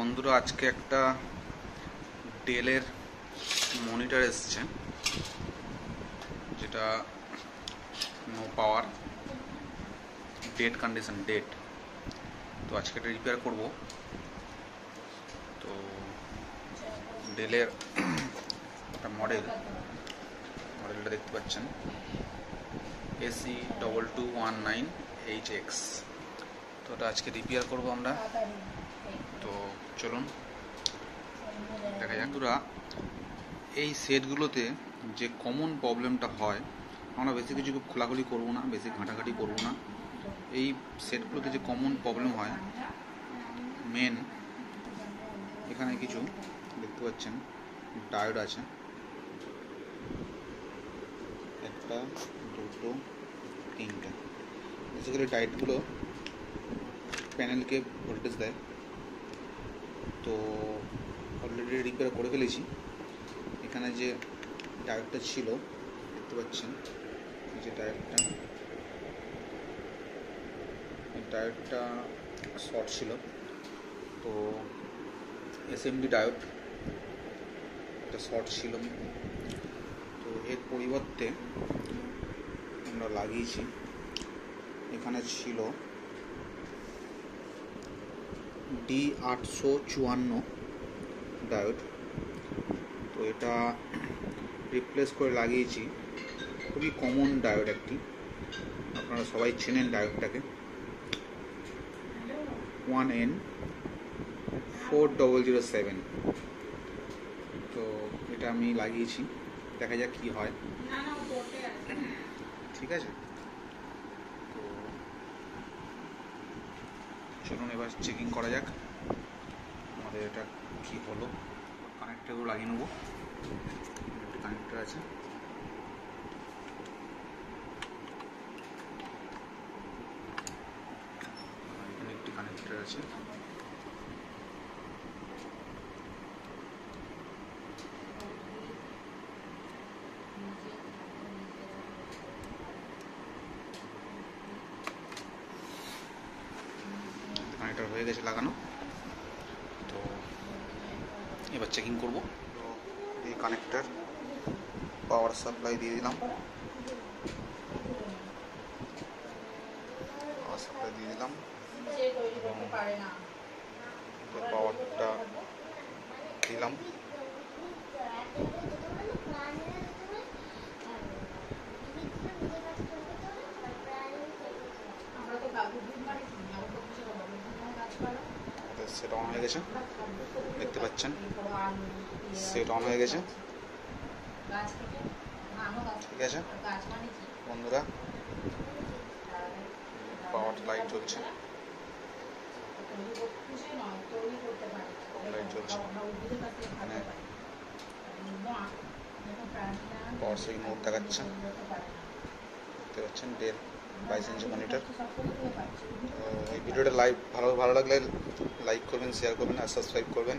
বন্ধুরা, আজকে একটা ডেলের মনিটর এসছে, যেটা no power, dead condition, dead. তো আজকে এটা রিপেয়ার করব। তো ডেলের একটা মডেলটা দেখতে পাচ্ছেন, AC2219HX। তো এটা আজকে রিপেয়ার করব আমরা। তো চলুন দেখা যাক। বন্ধুরা, এই সেটগুলোতে যে কমন প্রবলেমটা হয়, আমরা বেশি কিছু খোলাখুলি করবো না, বেশি ঘাঁটাঘাঁটি করবো না। এই সেটগুলোতে যে কমন প্রবলেম হয়, মেন এখানে কিছু দেখতে পাচ্ছেন ডায়োড আছে, একটা, দুটো, তিনটা। বেসিক্যালি ডায়োডগুলো প্যানেলকে ভোল্টেজ দেয়। তো অলরেডি রিপেয়ার করে ফেলেছি। এখানে যে ডায়োডটা ছিল দেখতে পাচ্ছেন, এই যে ডায়োডটা শর্ট ছিল। তো এসএমডি ডায়োড এটা শর্ট ছিল। তো এর পরিবর্তে আমরা লাগিয়েছি, এখানে ছিল D854 ডায়োড। তো এটা রিপ্লেস করে লাগিয়েছি। খুবই কমন ডায়োড একটি, আপনারা সবাই চেনেন ডায়োডটাকে, 1N4007। তো এটা আমি লাগিয়েছি, দেখা যাক কি হয়। ঠিক আছে, তো চলুন এবার চেকিং করা যাক আমাদের এটা কি হলো। কানেক্টরগুলো লাগিয়ে নেবো। একটা কানেক্টর আছে, এখানে একটি কানেক্টর আছে। কানেক্টর হয়ে গেছে লাগানো। তো এবার চেকিং করব। তো এই কানেক্টর পাওয়ার সাপ্লাই দিয়ে দিলাম, তো পাওয়ারটা দিলাম। সেট অন হয়ে গেছে, দেখতে পাচ্ছেন সেট অন হয়ে গেছে। ঠিক আছে বন্ধুরা, পাওয়ার লাইট জ্বলছে, মানে পাওয়ার সুইচ মোড দেখাচ্ছে, দেখতে পাচ্ছেন ডেল 22 ইঞ্চি মনিটর। এই ভিডিওটা ভালো লাগলে লাইক করবেন, শেয়ার করবেন আর সাবস্ক্রাইব করবেন।